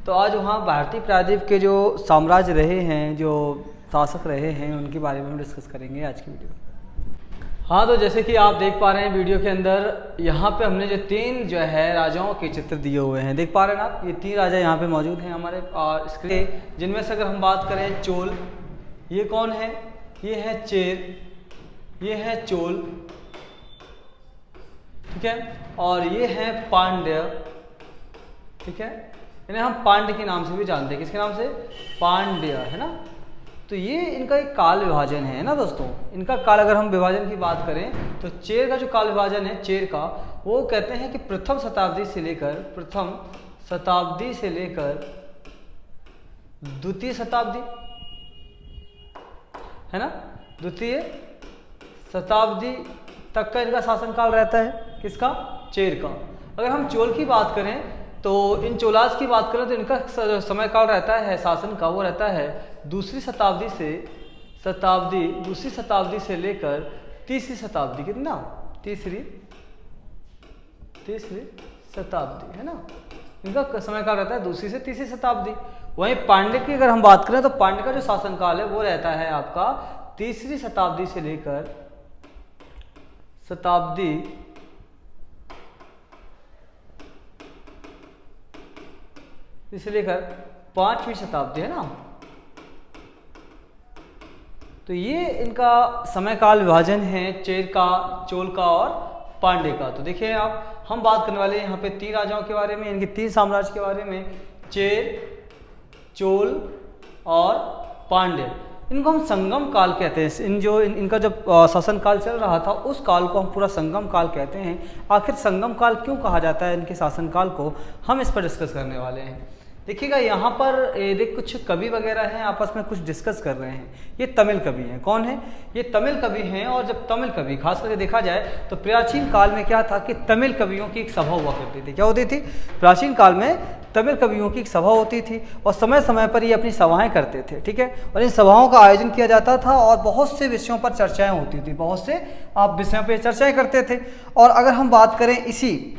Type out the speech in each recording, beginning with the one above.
तो आज वहाँ भारतीय प्रायद्वीप के जो साम्राज्य रहे हैं, जो शासक रहे हैं, उनके बारे में हम डिस्कस करेंगे आज की वीडियो में। हाँ, तो जैसे कि आप देख पा रहे हैं वीडियो के अंदर, यहाँ पे हमने जो 3 जो है राजाओं के चित्र दिए हुए हैं, देख पा रहे हैं आप, ये 3 राजा यहाँ पे मौजूद हैं हमारे स्क्रीन, जिनमें से अगर हम बात करें चोल, ये कौन है, ये है चेर, ये है चोल, ठीक है, और ये है पांड्य, ठीक है, इन्हें हम पांड्य के नाम से भी जानते हैं। किसके नाम से? पांड्य, है ना। तो ये इनका एक काल विभाजन है ना दोस्तों। इनका काल, अगर हम विभाजन की बात करें तो चेर का जो काल विभाजन है चेर का, वो कहते हैं कि प्रथम शताब्दी से लेकर द्वितीय शताब्दी, है ना, द्वितीय शताब्दी तक का इनका शासनकाल रहता है। किसका? चेर का। अगर हम चोल की बात करें तो इन चोलास की बात करें तो इनका समय काल रहता है शासन का, वो रहता है दूसरी शताब्दी से लेकर तीसरी शताब्दी। कितना? तीसरी शताब्दी, है ना, इनका समय काल रहता है दूसरी से तीसरी शताब्दी। वहीं पांड्य की अगर हम बात करें तो पांड्य का जो शासनकाल है वो रहता है आपका तीसरी शताब्दी से लेकर पांचवी शताब्दी, है ना। तो ये इनका समय काल विभाजन है चेर का, चोल का और पांड्य का। तो देखिए आप, हम बात करने वाले हैं यहाँ पे 3 राजाओं के बारे में, इनके 3 साम्राज्य के बारे में, चेर, चोल और पांड्य। इनको हम संगम काल कहते हैं। इनका जब शासन काल चल रहा था उस काल को हम पूरा संगम काल कहते हैं। आखिर संगम काल क्यों कहा जाता है इनके शासन काल को, हम इस पर डिस्कस करने वाले हैं। देखिएगा यहाँ पर देख कुछ कवि वगैरह हैं, आपस में कुछ डिस्कस कर रहे हैं। ये तमिल कवि हैं। कौन है? ये तमिल कवि हैं। और जब तमिल कवि, खास करके देखा जाए तो प्राचीन काल में क्या था कि तमिल कवियों की एक सभा हुआ करती थी। क्या होती थी? प्राचीन काल में तमिल कवियों की एक सभा होती थी और समय समय पर ये अपनी सभाएं करते थे, ठीक है। और इन सभाओं का आयोजन किया जाता था और बहुत से विषयों पर चर्चाएं होती थी, बहुत से आप विषयों पर चर्चाएं करते थे। और अगर हम बात करें इसी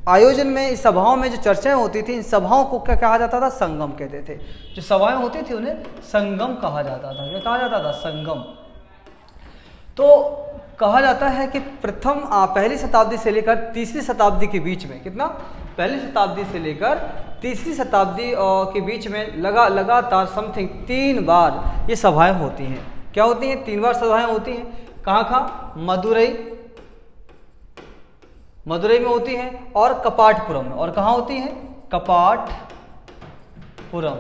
आयोजन में, इस सभाओं में जो चर्चाएं होती थी, इन सभाओं को क्या कहा जाता था? संगम कहते थे। जो सभाएं होती थी उन्हें संगम कहा जाता था। क्या कहा जाता था? संगम। तो कहा जाता है कि पहली शताब्दी से लेकर तीसरी शताब्दी के बीच में, कितना? पहली शताब्दी से लेकर तीसरी शताब्दी के बीच में लगातार समथिंग 3 बार ये सभाएं होती हैं। क्या होती हैं? 3 बार सभाएं होती हैं। कहाँ? मदुरई में होती हैं और कपाटपुरम में। और कहाँ होती हैं? कपाटपुरम।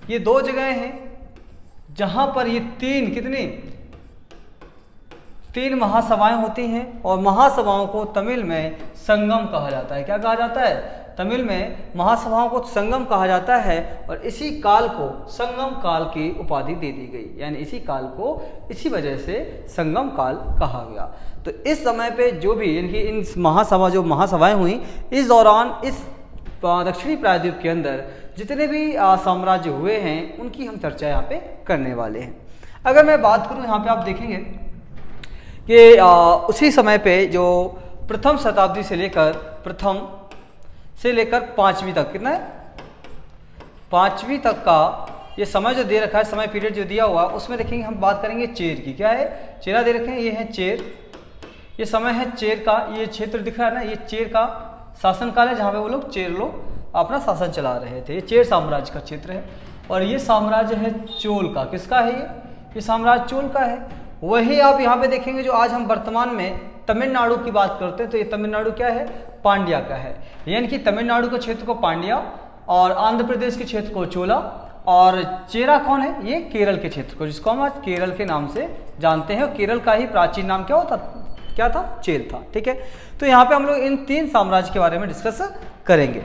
ये 2 जगह हैं जहां पर ये 3 महासभाएं होती हैं। और महासभाओं को तमिल में संगम कहा जाता है। क्या कहा जाता है? तमिल में महासभाओं को संगम कहा जाता है। और इसी काल को संगम काल की उपाधि दे दी गई, यानी इसी काल को इसी वजह से संगम काल कहा गया। तो इस समय पे जो भी इनकी इन महासभाएं हुई, इस दौरान इस दक्षिणी प्रायद्वीप के अंदर जितने भी साम्राज्य हुए हैं उनकी हम चर्चा यहाँ पे करने वाले हैं। अगर मैं बात करूँ, यहाँ पे आप देखेंगे कि उसी समय पे जो प्रथम शताब्दी से लेकर 5वीं तक, कितना है? 5वीं तक का ये समय जो दे रखा है, समय पीरियड जो दिया हुआ, उसमें देखेंगे हम बात करेंगे चेर की। क्या है? चेरा दे रखे हैं, ये है चेर, ये समय है चेर का। ये क्षेत्र दिख रहा है ना, ये चेर का शासनकाल है, जहाँ पे वो लोग चेर लोग अपना शासन चला रहे थे। ये चेर साम्राज्य का क्षेत्र है। और ये साम्राज्य है चोल का। किसका है ये साम्राज्य चोल का है। वही आप यहाँ पे देखेंगे जो आज हम वर्तमान में तमिलनाडु की बात करते हैं, तो ये तमिलनाडु क्या है? पांड्या का है। यानी कि तमिलनाडु के क्षेत्र को पांड्या और आंध्र प्रदेश के क्षेत्र को चोला। और चेरा कौन है? ये केरल के क्षेत्र को, जिसको हम आज केरल के नाम से जानते हैं। केरल का ही प्राचीन नाम क्या था? चेर था, ठीक है। तो यहाँ पे हम लोग इन 3 साम्राज्य के बारे में डिस्कस करेंगे।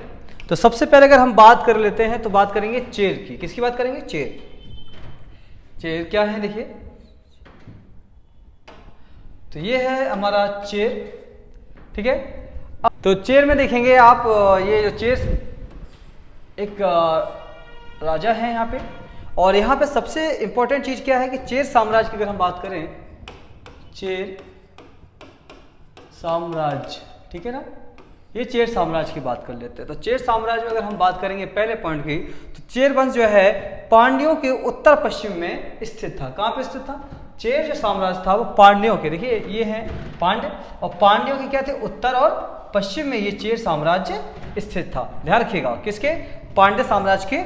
तो सबसे पहले अगर हम बात कर लेते हैं तो बात करेंगे चेर की। किसकी बात करेंगे? चेर क्या है? देखिए, तो ये है हमारा चेर, ठीक है। तो चेर में देखेंगे आप, ये जो चेर एक राजा है यहाँ पे। और यहाँ पे सबसे इंपॉर्टेंट चीज क्या है कि चेर साम्राज्य की अगर हम बात करें, चेर साम्राज्य, ठीक है ना, ये चेर साम्राज्य की बात कर लेते हैं। तो चेर साम्राज्य में अगर हम बात करेंगे पहले पॉइंट की, तो चेर वंश जो है पांड्यों के उत्तर पश्चिम में स्थित था। कहाँ पे स्थित था? चेर जो साम्राज्य था वो पांड्यों के, देखिए ये है पांड्य, और पांड्यों के क्या थे? उत्तर और पश्चिम में ये चेर साम्राज्य स्थित था। ध्यान रखिएगा, किसके? पांड्य साम्राज्य के।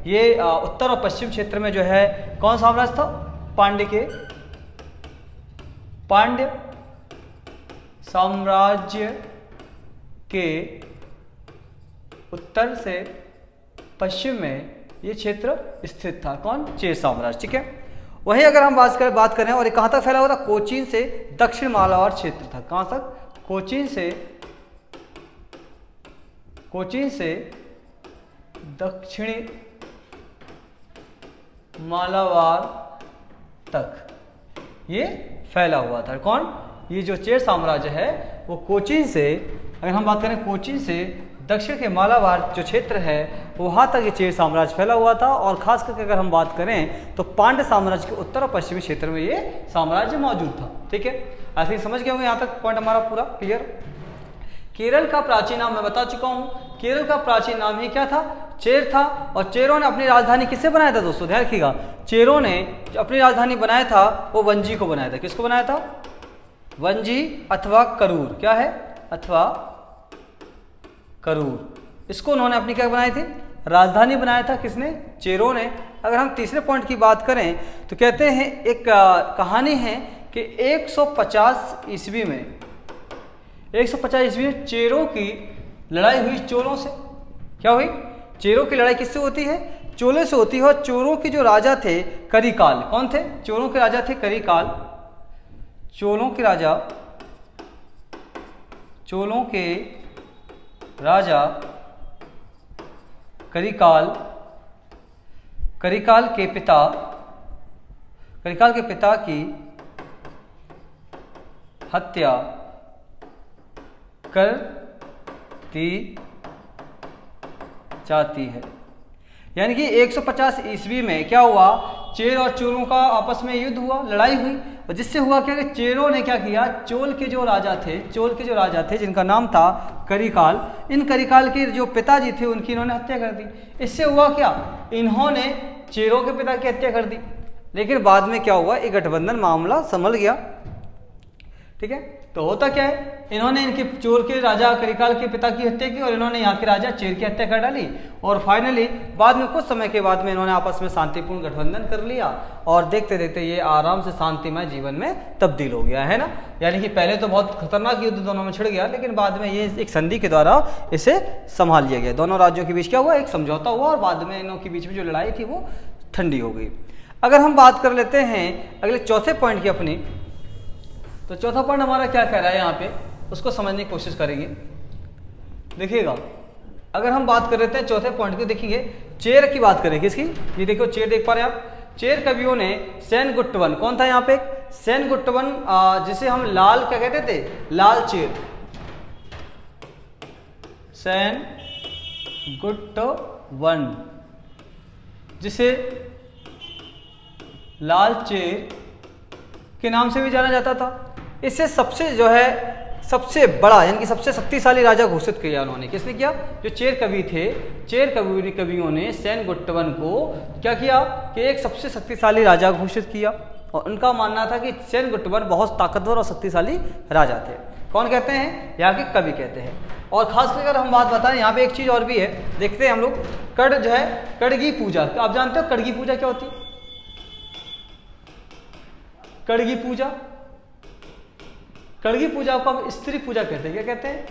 ये उत्तर और पश्चिम क्षेत्र में जो है कौन साम्राज्य था? पांड्य के। पांड्य साम्राज्य के उत्तर से पश्चिम में ये क्षेत्र स्थित था। कौन? चेर साम्राज्य। ठीक है, वही अगर हम बात करें, और ये कहाँ तक फैला हुआ था? कोचीन से दक्षिण मालाबार क्षेत्र था। कहाँ तक? कोचीन से दक्षिणी मालाबार तक ये फैला हुआ था। कौन? ये जो चेर साम्राज्य है वो कोचीन से, अगर हम बात करें कोचीन से दक्षिण के मालाबार जो क्षेत्र है वहाँ तक ये चेर साम्राज्य फैला हुआ था। और खास करके अगर हम बात करें तो पांड्य साम्राज्य के उत्तर और पश्चिमी क्षेत्र में ये साम्राज्य मौजूद था। ठीक है, ऐसे समझ गए होंगे यहाँ तक पॉइंट हमारा पूरा क्लियर। केरल का प्राचीन नाम मैं बता चुका हूँ। केरल का प्राचीन नाम ही क्या था? चेर था। और चेरों ने अपनी राजधानी किससे बनाया था दोस्तों? ध्यान रखिएगा, चेरों ने अपनी राजधानी बनाया था वो वंजी को बनाया था। किसको बनाया था? वंजी अथवा करूर। क्या है? अथवा करूर। इसको उन्होंने अपनी क्या बनाई थी? राजधानी बनाया था। किसने? चेरों ने। अगर हम तीसरे पॉइंट की बात करें तो कहते हैं एक कहानी है कि 150 ईस्वी में 150 ईस्वी में चेरों की लड़ाई हुई चोलों से। क्या हुई? चेरों की लड़ाई किससे होती है? चोलों से होती है। और चोरों के जो राजा थे करिकाल, कौन थे? चोरों के राजा थे करिकाल। चोलों के राजा करिकाल के पिता की हत्या कर दी जाती है। यानी कि 150 ईस्वी में क्या हुआ? चेर और चोलों का आपस में युद्ध हुआ, लड़ाई हुई, और जिससे हुआ क्या कि चेरों ने क्या किया? चोल के जो राजा थे जिनका नाम था करिकाल, इन करिकाल के जो पिताजी थे उनकी इन्होंने हत्या कर दी। इससे हुआ क्या? इन्होंने चेरों के पिता की हत्या कर दी। लेकिन बाद में क्या हुआ? एक गठबंधन मामला संभल गया। ठीक है, तो होता क्या है? इन्होंने इनके चोर के राजा करिकाल के पिता की हत्या की और इन्होंने यहाँ के राजा चेर की हत्या कर डाली। और फाइनली बाद में कुछ समय के बाद में इन्होंने आपस में शांतिपूर्ण गठबंधन कर लिया और देखते देखते ये आराम से शांतिमय जीवन में तब्दील हो गया है ना। यानी कि पहले तो बहुत खतरनाक युद्ध दोनों में छिड़ गया, लेकिन बाद में ये एक संधि के द्वारा इसे संभाल लिया गया। दोनों राज्यों के बीच क्या हुआ? एक समझौता हुआ और बाद में इनों के बीच में जो लड़ाई थी वो ठंडी हो गई। अगर हम बात कर लेते हैं अगले चौथे पॉइंट की अपनी, तो चौथा पॉइंट हमारा क्या कह रहा है यहाँ पे, उसको समझने की कोशिश करेंगे। देखिएगा, अगर हम बात कर लेते हैं चौथे पॉइंट की, देखिए चेर की बात करें। किसकी? ये देखो चेर देख पा रहे हैं आप। चेर कवियों ने सेनगुट्टवन, कौन था यहाँ पे? सेनगुट्टवन, जिसे हम लाल क्या कहते थे? लाल चेर। सेनगुट्टवन, जिसे लाल चेर के नाम से भी जाना जाता था। इससे सबसे बड़ा यानी कि सबसे शक्तिशाली राजा घोषित किया उन्होंने। किसने किया? जो चेर कवि थे, चेर कवियों ने सेनगुट्टवन को क्या किया कि एक सबसे शक्तिशाली राजा घोषित किया। और उनका मानना था कि सेनगुट्टवन बहुत ताकतवर और शक्तिशाली राजा थे। कौन कहते हैं? यहाँ के कवि कहते हैं। और खास कर अगर हम बात बताएं, यहाँ पे एक चीज और भी है, देखते हैं हम लोग। कड़ जो है कड़गी पूजा, आप जानते हो कड़गी पूजा क्या होती है? कड़गी पूजा को हम स्त्री पूजा कहते हैं। क्या कहते हैं?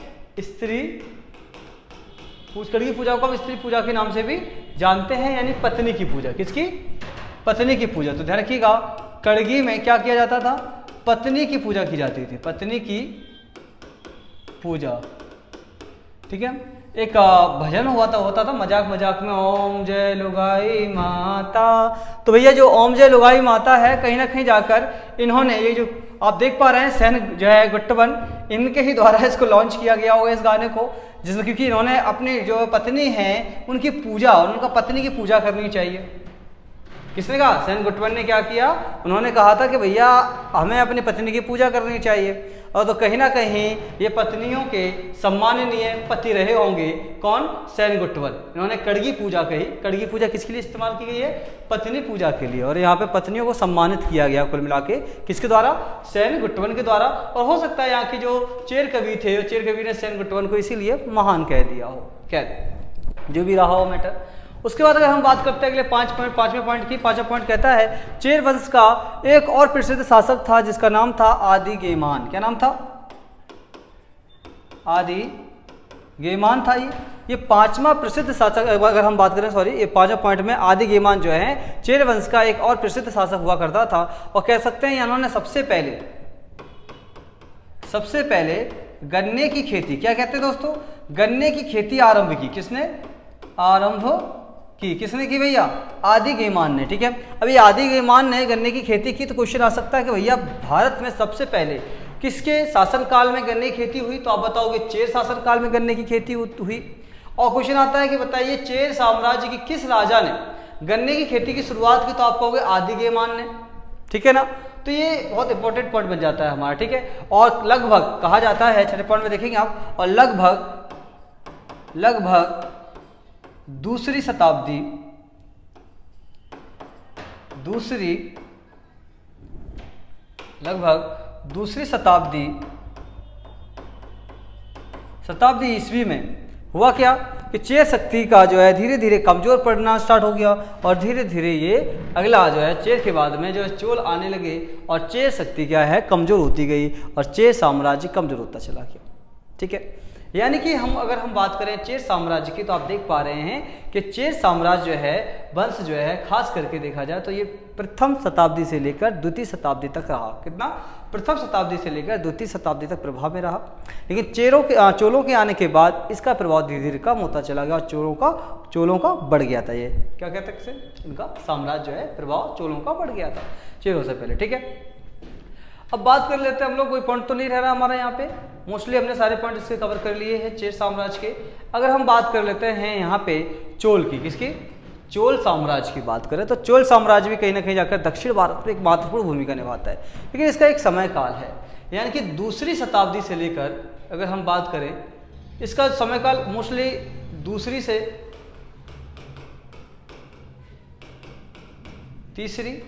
कड़गी पूजा को हम स्त्री पूजा के नाम से भी जानते हैं, यानी पत्नी की पूजा। किसकी? पत्नी की पूजा। तो ध्यान रखिएगा, कड़गी में क्या किया जाता था? पत्नी की पूजा की जाती थी, पत्नी की पूजा। ठीक है, एक भजन होता था मजाक में, ओम जय लुगाई माता। तो भैया जो ओम जय लुगाई माता है, कहीं ना कहीं जाकर इन्होंने, ये जो आप देख पा रहे हैं सेन जो है गुट्टवन, इनके ही द्वारा इसको लॉन्च किया गया होगा इस गाने को, जिसमें क्योंकि इन्होंने अपनी जो पत्नी है उनकी पूजा, और उनका पत्नी की पूजा करनी चाहिए। किसने कहा? सेनगुट्टवन ने क्या किया? उन्होंने कहा था कि भैया हमें अपनी पत्नी की पूजा करनी चाहिए। और तो कहीं ना कहीं ये पत्नियों के सम्माननीय पति रहे होंगे। कौन? सेनगुट्टवन। इन्होंने कड़गी पूजा कही। कड़गी पूजा किसके लिए इस्तेमाल की गई है? पत्नी पूजा के लिए। और यहाँ पे पत्नियों को सम्मानित किया गया कुल मिला के, किसके द्वारा? सेनगुट्टवन के द्वारा। और हो सकता है यहाँ की जो चेर कवि थे, चेर कवि ने सेनगुट्टवन को इसीलिए महान कह दिया हो। खैर जो भी रहा हो मैटर। उसके बाद अगर हम बात करते हैं अगले पांचवें पॉइंट की। पांचवा पॉइंट कहता है चेर वंश का एक और प्रसिद्ध शासक था जिसका नाम था आदिगेमान। क्या नाम था? आदिगेमान था। ये पांचवा प्रसिद्ध शासक, अगर हम बात करें ये पांचवा पॉइंट में आदिगेमान जो है चेर वंश का एक और प्रसिद्ध शासक हुआ करता था। और कह सकते हैं इन्होंने सबसे पहले गन्ने की खेती, क्या कहते हैं दोस्तों? गन्ने की खेती आरंभ की। किसने आरंभ की? किसने की भैया? आदिगेमान ने। ठीक है, अभी आदिगेमान ने गन्ने की खेती की, तो क्वेश्चन आ सकता है कि भैया भारत में सबसे पहले किसके शासनकाल में गन्ने की खेती हुई? तो आप बताओगे चेर शासनकाल में गन्ने की खेती हुई। और क्वेश्चन आता है कि बताइए चेर साम्राज्य की किस राजा ने गन्ने की खेती की शुरुआत की? तो आप कहोगे आदिगेमान ने। ठीक है ना, तो ये बहुत इंपॉर्टेंट पॉइंट बन जाता है हमारा। ठीक है, और लगभग कहा जाता है, छठे पॉइंट में देखेंगे आप, और लगभग दूसरी शताब्दी ईस्वी में हुआ क्या कि चेर शक्ति का जो है धीरे धीरे कमजोर पड़ना स्टार्ट हो गया। और धीरे धीरे ये अगला जो है चेर के बाद में जो है चोल आने लगे और चेर शक्ति क्या है कमजोर होती गई और चेर साम्राज्य कमजोर होता चला गया। ठीक है, यानी कि अगर हम बात करें चेर साम्राज्य की, तो आप देख पा रहे हैं कि चेर साम्राज्य जो है वंश जो है खास करके देखा जाए तो ये प्रथम शताब्दी से लेकर द्वितीय शताब्दी तक रहा। कितना? प्रथम शताब्दी से लेकर द्वितीय शताब्दी तक प्रभाव में रहा। लेकिन चोलों के आने के बाद इसका प्रभाव धीरे धीरे कम होता चला गया और चोलों का बढ़ गया था। ये क्या कहते हैं, इनका साम्राज्य जो है प्रभाव चोलों का बढ़ गया था चेरों से पहले। ठीक है, अब बात कर लेते हैं हम लोग, कोई पॉइंट तो नहीं रह रहा हमारा यहाँ पे, मोस्टली हमने सारे पॉइंट इसके कवर कर लिए हैं चेर साम्राज्य के। अगर हम बात कर लेते हैं यहाँ पे चोल की, किसकी? चोल साम्राज्य की बात करें तो चोल साम्राज्य भी कहीं ना कहीं जाकर दक्षिण भारत में एक महत्वपूर्ण भूमिका निभाता है। लेकिन इसका एक समय काल है, यानी कि दूसरी शताब्दी से लेकर अगर हम बात करें, इसका समय काल मोस्टली दूसरी से तीसरी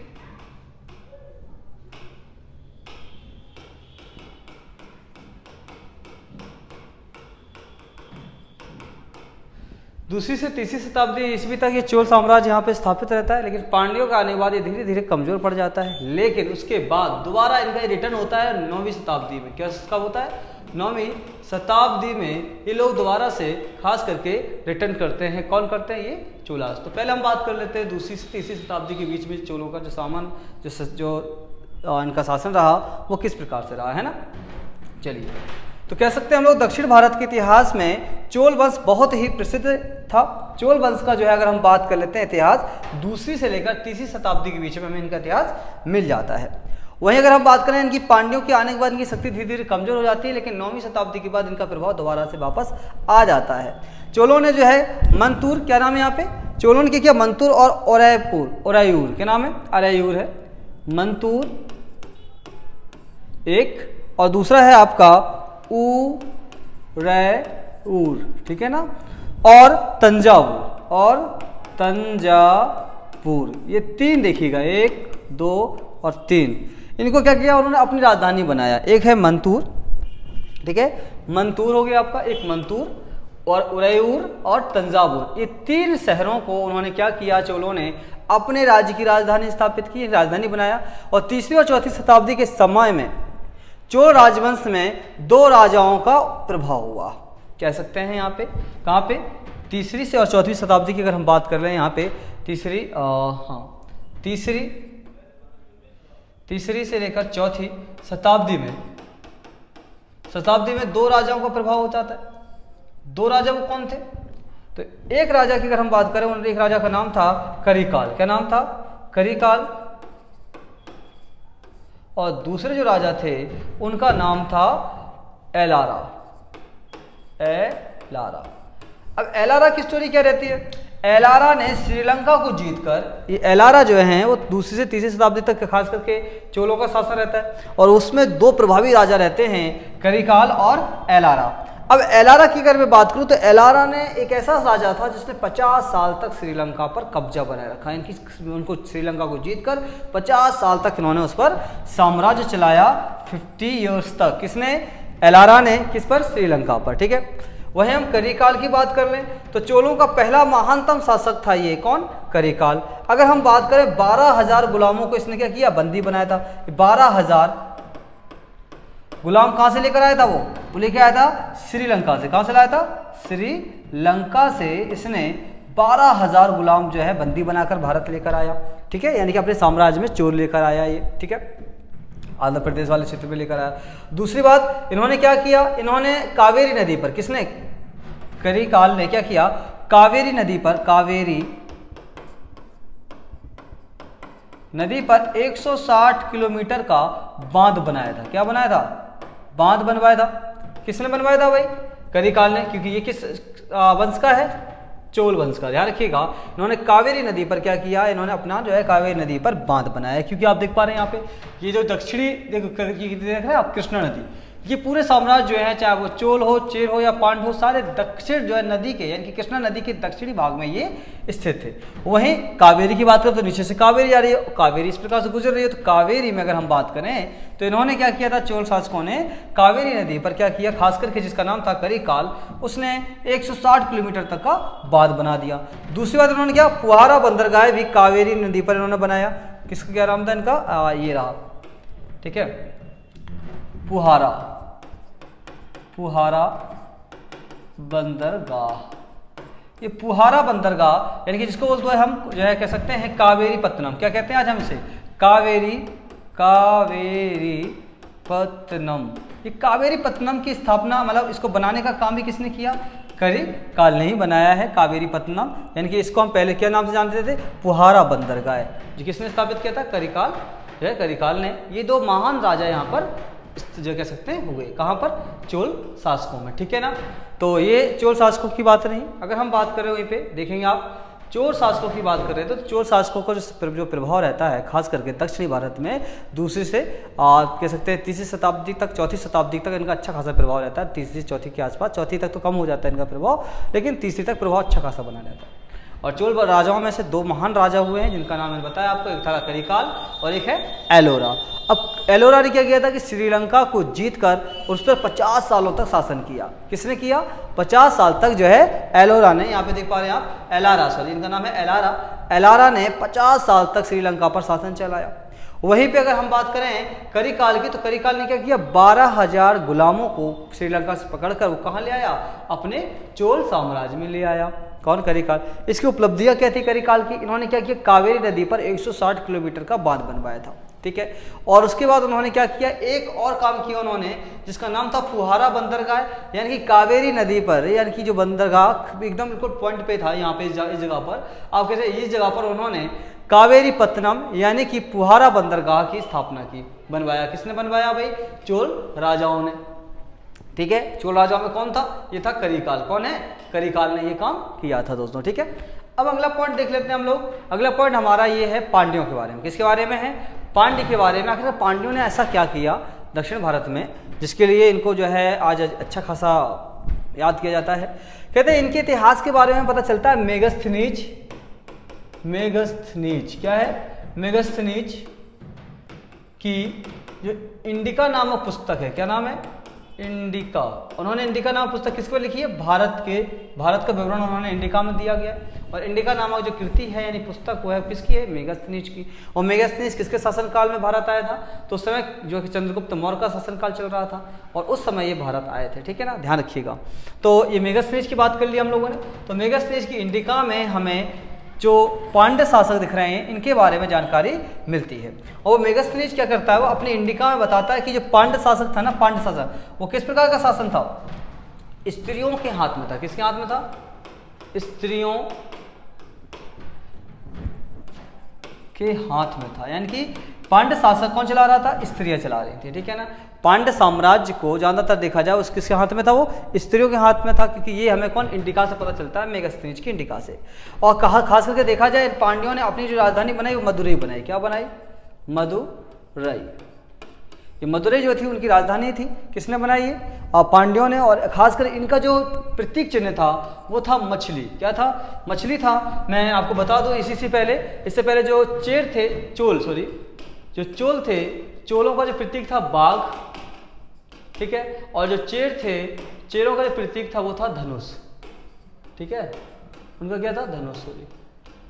दूसरी से तीसरी शताब्दी ईस्वी तक ये चोल साम्राज्य यहाँ पे स्थापित रहता है। लेकिन पांड्यों का आने के बाद ये धीरे धीरे कमजोर पड़ जाता है। लेकिन उसके बाद दोबारा इनका रिटर्न होता है 9वीं शताब्दी में। क्या कब होता है? 9वीं शताब्दी में ये लोग दोबारा से खास करके रिटर्न करते हैं। कौन करते हैं? ये चोलास। तो पहले हम बात कर लेते हैं दूसरी से तीसरी शताब्दी के बीच में चोलों का जो इनका शासन रहा वो किस प्रकार से रहा है ना। चलिए, तो कह सकते हैं हम लोग दक्षिण भारत के इतिहास में चोल वंश बहुत ही प्रसिद्ध था। चोल वंश का जो है अगर हम बात कर लेते हैं इतिहास, दूसरी से लेकर तीसरी शताब्दी के बीच में हमें इनका इतिहास मिल जाता है। वहीं अगर हम बात करें इनकी पांड्यों के आने के बाद इनकी शक्ति धीरे धीरे कमजोर हो जाती है। लेकिन 9वीं शताब्दी के बाद इनका प्रभाव दोबारा से वापस आ जाता है। चोलों ने जो है मंतूर, क्या नाम है यहाँ पे? चोलों ने क्या? मंतूर और ओरायूर, क्या नाम है? अरायूर है। मंतूर एक, और दूसरा है आपका उरैऊर, ठीक है ना, और तंजावुर, ये तीन देखिएगा, 1, 2 और 3। इनको क्या किया उन्होंने? अपनी राजधानी बनाया। एक है मंतूर, ठीक है, मंतूर हो गया आपका, एक मंतूर और उरैयूर और तंजावुर, ये 3 शहरों को उन्होंने क्या किया? चोलों ने अपने राज्य की राजधानी स्थापित की, राजधानी बनाया। और तीसरी और चौथी शताब्दी के समय में चोल राजवंश में 2 राजाओं का प्रभाव हुआ, कह सकते हैं यहाँ पे। कहाँ पे? तीसरी से और चौथी शताब्दी की अगर हम बात कर रहे हैं यहाँ पे, तीसरी से लेकर चौथी शताब्दी में 2 राजाओं का प्रभाव हो जाता है। 2 राजा वो कौन थे? तो एक राजा की अगर हम बात करें, एक राजा का नाम था करिकाल। क्या नाम था? करिकाल। और दूसरे जो राजा थे उनका नाम था एलारा। अब एलारा की स्टोरी क्या रहती है? एलारा ने श्रीलंका को जीतकर, ये एलारा जो है वो दूसरी से तीसरी शताब्दी तक खास करके चोलों का शासन रहता है और उसमें दो प्रभावी राजा रहते हैं, करिकाल और एलारा। अब एलारा की अगर मैं बात करूं तो एलारा ने एक ऐसा राजा था जिसने 50 साल तक श्रीलंका पर कब्जा बनाए रखा, इनकी उनको श्रीलंका को जीतकर 50 साल तक इन्होंने उस पर साम्राज्य चलाया, 50 ईयर्स तक। किसने? एलारा ने। किस पर? श्रीलंका पर। ठीक है। वहीं हम करिकाल की बात कर लें तो चोलों का पहला महानतम शासक था ये कौन? करिकाल। अगर हम बात करें 12,000 गुलामों को इसने क्या किया? बंदी बनाया था। 12,000 गुलाम कहां से लेकर आया था? वो लेकर आया था श्रीलंका से। कहां से लाया था? श्रीलंका से इसने 12,000 गुलाम जो है बंदी बनाकर भारत लेकर आया। ठीक है, यानी कि अपने साम्राज्य में चोर लेकर आया ये। ठीक है, आंध्र प्रदेश वाले क्षेत्र में लेकर आया। दूसरी बात, इन्होंने क्या किया? इन्होंने कावेरी नदी पर, किसने? करिकाल ने क्या किया? कावेरी नदी पर, कावेरी नदी पर 160 किलोमीटर का बांध बनाया था। क्या बनाया था? बांध बनवाया था। किसने बनवाया था भाई? करिकाल ने। क्योंकि ये किस वंश का है? चोल वंश का। ध्यान रखिएगा, इन्होंने कावेरी नदी पर क्या किया? इन्होंने अपना जो है कावेरी नदी पर बांध बनाया। क्योंकि आप देख पा रहे हैं यहाँ पे ये जो दक्षिणी देख रहे हैं आप, कृष्णा नदी, ये पूरे साम्राज्य जो है, चाहे वो चोल हो, चेर हो या पांड्य हो, सारे दक्षिण जो है नदी के, यानी कि कृष्णा नदी के दक्षिणी भाग में ये स्थित थे। वहीं कावेरी की बात करें तो नीचे से कावेरी आ रही है, कावेरी इस प्रकार से गुजर रही है। तो कावेरी में अगर हम बात करें तो इन्होंने क्या किया था? चोल शासकों ने कावेरी नदी पर क्या किया? खास करके जिसका नाम था करिकाल, उसने 160 किलोमीटर तक का बांध बना दिया। दूसरी बात इन्होंने क्या? पुहारा बंदरगाह भी कावेरी नदी पर इन्होंने बनाया। किसका क्या नाम था इनका? ये रहा। ठीक है, पुहारा बंदरगाह। ये पुहारा बंदरगाह यानी कि जिसको बोलते हैं हम जो है कह सकते हैं कावेरी पत्तनम। क्या कहते हैं आज हम इसे? कावेरी पत्तनम। ये कावेरी पत्तनम की स्थापना, मतलब इसको बनाने का काम भी किसने किया? करिकाल ने ही बनाया है कावेरी पत्तनम। यानी कि इसको हम पहले क्या नाम से जानते थे? पुहारा बंदरगाह। जो किसने स्थापित किया था? करिकाल जो है, करिकाल ने। ये दो महान राजा यहाँ पर जो कह सकते हैं हो गए। कहाँ पर? चोल शासकों में। ठीक है ना। तो ये चोल शासकों की बात रही। अगर हम बात करें वहीं पे देखेंगे आप, चोल शासकों की बात कर रहे थे तो चोल शासकों का जो प्रभाव रहता है खास करके दक्षिणी भारत में, दूसरी से कह सकते हैं तीसरी शताब्दी तक, चौथी शताब्दी तक इनका अच्छा खासा प्रभाव रहता है। तीसरी चौथी के आसपास, चौथी तक तो कम हो जाता है इनका प्रभाव, लेकिन तीसरी तक प्रभाव अच्छा खासा बना रहता है। और चोल राजाओं में से दो महान राजा हुए हैं जिनका नाम मैंने बताया आपको, एक था करिकाल और एक है एलोरा। अब एलोरा ने क्या किया था कि श्रीलंका को जीतकर उस पर 50 सालों तक शासन किया। किसने किया? 50 साल तक जो है एलोरा ने, यहाँ पे देख पा रहे हैं आप, एलारा, सॉरी इनका नाम है एलारा। एलारा ने 50 साल तक श्रीलंका पर शासन चलाया। वहीं पे अगर हम बात करें करिकाल की, तो करिकाल ने क्या किया? 12,000 गुलामों को श्रीलंका से पकड़कर वो कहाँ ले आया? अपने चोल साम्राज्य में ले आया। कौन? करिकाल। इसकी उपलब्धियां क्या थी करिकाल की? इन्होंने क्या किया? कावेरी नदी पर 160 किलोमीटर का बांध बनवाया था। ठीक है। और उसके बाद उन्होंने क्या किया? एक और काम किया उन्होंने, जिसका नाम था पुहारा बंदरगाह, यानी कि कावेरी नदी पर, यानी कि जो बंदरगाह एकदम बिल्कुल पॉइंट पे था, यहाँ पे इस जगह पर आप कहते हैं, इस जगह पर उन्होंने कावेरी पत्तनम यानी कि पुहारा बंदरगाह की स्थापना की। बनवाया। किसने बनवाया भाई? चोल राजाओं ने। ठीक है, चोल राजाओं में कौन था? ये था करिकाल। कौन है? करिकाल ने ये काम किया था दोस्तों। ठीक है, अब अगला पॉइंट देख लेते हैं हम लोग। अगला पॉइंट हमारा ये है पांड्यों के बारे में। किसके बारे में है? पांड्य के बारे में। आखिर पांड्यों ने ऐसा क्या किया दक्षिण भारत में जिसके लिए इनको जो है आज अच्छा खासा याद किया जाता है? कहते हैं इनके इतिहास के बारे में पता चलता है मेगस्थनीज। मेगस्थनीज क्या है? मेगस्थनीज की जो इंडिका नामक पुस्तक है, क्या नाम है? इंडिका। उन्होंने इंडिका नामक पुस्तक किसको लिखी है? भारत का विवरण उन्होंने इंडिका में दिया गया। और इंडिका नामक जो कृति है यानी पुस्तक वो है किसकी है? मेगस्थनीज की। और मेगस्थनीज किसके शासनकाल में भारत आया था? तो उस समय जो कि चंद्रगुप्त मौर्य का शासनकाल चल रहा था और उस समय ये भारत आए थे। ठीक है ना, ध्यान रखिएगा। तो ये मेगस्थनीज की बात कर ली हम लोगों ने। तो मेगस्थनीज की इंडिका में हमें जो पांड्य शासक दिख रहे हैं इनके बारे में जानकारी मिलती है। और वो मेगस्थनीज क्या करता है? वो अपनी इंडिका में बताता है कि जो पांड्य शासक था ना, पांड्य शासक, वो किस प्रकार का शासन था? स्त्रियों के हाथ में था। किसके हाथ में था? स्त्रियों के हाथ में था। यानी कि पांड्य शासक कौन चला रहा था? स्त्रियां चला रही थी। ठीक है ना, पांड्य साम्राज्य को ज़्यादातर देखा जाए उसके किसके हाथ में था, वो स्त्रियों के हाथ में था, क्योंकि ये हमें कौन इंडिका से पता चलता है, मेगास्थनीज की इंडिका से। और कहा खास करके देखा जाए पांड्यों ने अपनी जो राजधानी बनाई वो मदुरई बनाई। क्या बनाई? मदुरई। ये मदुरई जो थी उनकी राजधानी थी। किसने बनाई है? पांड्यों ने। और खासकर इनका जो प्रतीक चिन्ह था वो था मछली। क्या था? मछली था। मैं आपको बता दूं इससे पहले जो चेर थे, जो चोल थे, चोलों का जो प्रतीक था बाघ, ठीक है, और जो चेर थे, चेरों का जो प्रतीक था वो था धनुष, ठीक है, उनका क्या था? धनुष।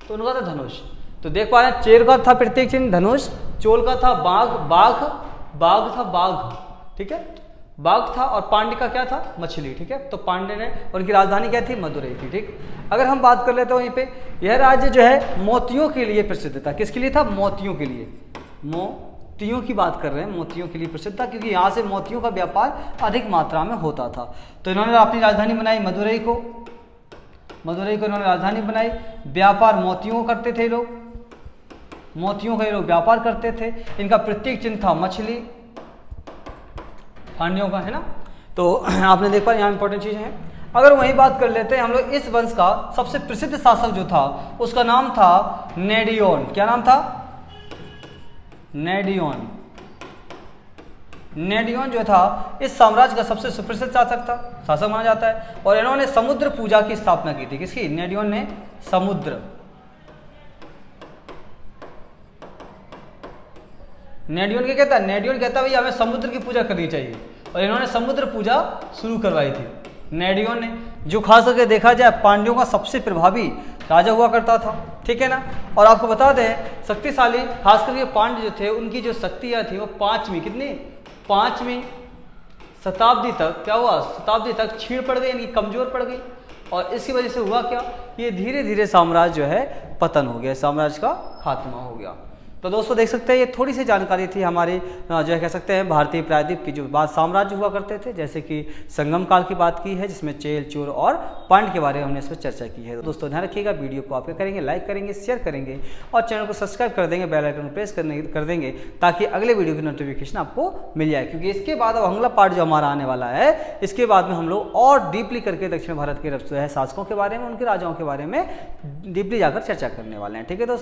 तो उनका था धनुष। तो देख पा रहे हैं, चेर का था प्रतीक चिन्ह धनुष, चोल का था बाघ था बाघ, ठीक है, बाघ था, और पांड्य का क्या था? मछली, ठीक है। तो पांड्य ने, उनकी राजधानी क्या थी? मदुरई थी, ठीक। अगर हम बात कर लेते हैं वहीं पे, यह राज्य जो है मोतियों के लिए प्रसिद्ध था। किसके लिए था? मोतियों के लिए। मोतियों की बात कर रहे हैं, मोतियों के लिए प्रसिद्ध था, क्योंकि यहाँ से मोतियों का व्यापार अधिक मात्रा में होता था। तो इन्होंने अपनी राजधानी बनाई मदुरई को इन्होंने राजधानी बनाई। व्यापार मोतियों करते थे लोग, मोतियों का ये लोग व्यापार करते थे। इनका प्रतीक चिन्ह था मछली, पांड्यों का, है ना। तो आपने देखा यहाँ इंपॉर्टेंट चीजें हैं। अगर वही बात कर लेते हैं हम लोग, इस वंश का सबसे प्रसिद्ध शासक जो था उसका नाम था नेडियोन। क्या नाम था? नेडियोन जो था इस साम्राज्य का सबसे सुप्रसिद्ध शासक माना जाता है। और इन्होंने समुद्र पूजा की स्थापना की थी। किसकी? नेडियोन ने समुद्र। नेडियोन क्या कहता है? नेडियोन कहता है भाई हमें समुद्र की पूजा करनी चाहिए, और इन्होंने समुद्र पूजा शुरू करवाई थी नेडियोन ने, जो खास करके देखा जाए पांड्यों का सबसे प्रभावी राजा हुआ करता था, ठीक है ना। और आपको बता दें शक्तिशाली, खास करके पांड्य जो थे उनकी जो शक्तियाँ थी वो पांचवीं शताब्दी तक क्या हुआ? शताब्दी तक छीड़ पड़ गई, यानी कमजोर पड़ गई। और इसकी वजह से हुआ क्या? ये धीरे धीरे साम्राज्य जो है पतन हो गया, साम्राज्य का खात्मा हो गया। तो दोस्तों देख सकते हैं ये थोड़ी सी जानकारी थी हमारी, जो है कह सकते हैं भारतीय प्रायद्वीप की जो बाद साम्राज्य हुआ करते थे, जैसे कि संगम काल की बात की है, जिसमें चेल, चोल और पांड्य के बारे में हमने इस पर चर्चा की है। तो दोस्तों ध्यान रखिएगा, वीडियो को आप क्या करेंगे? लाइक करेंगे, शेयर करेंगे, और चैनल को सब्सक्राइब कर देंगे, बेल आइकन प्रेस कर देंगे, ताकि अगले वीडियो की नोटिफिकेशन आपको मिल जाए। क्योंकि इसके बाद अब अगला पार्ट जो हमारा आने वाला है, इसके बाद में हम लोग और डीपली करके दक्षिण भारत के शासकों के बारे में, उनके राजाओं के बारे में डीपली जाकर चर्चा करने वाले हैं, ठीक है दोस्तों।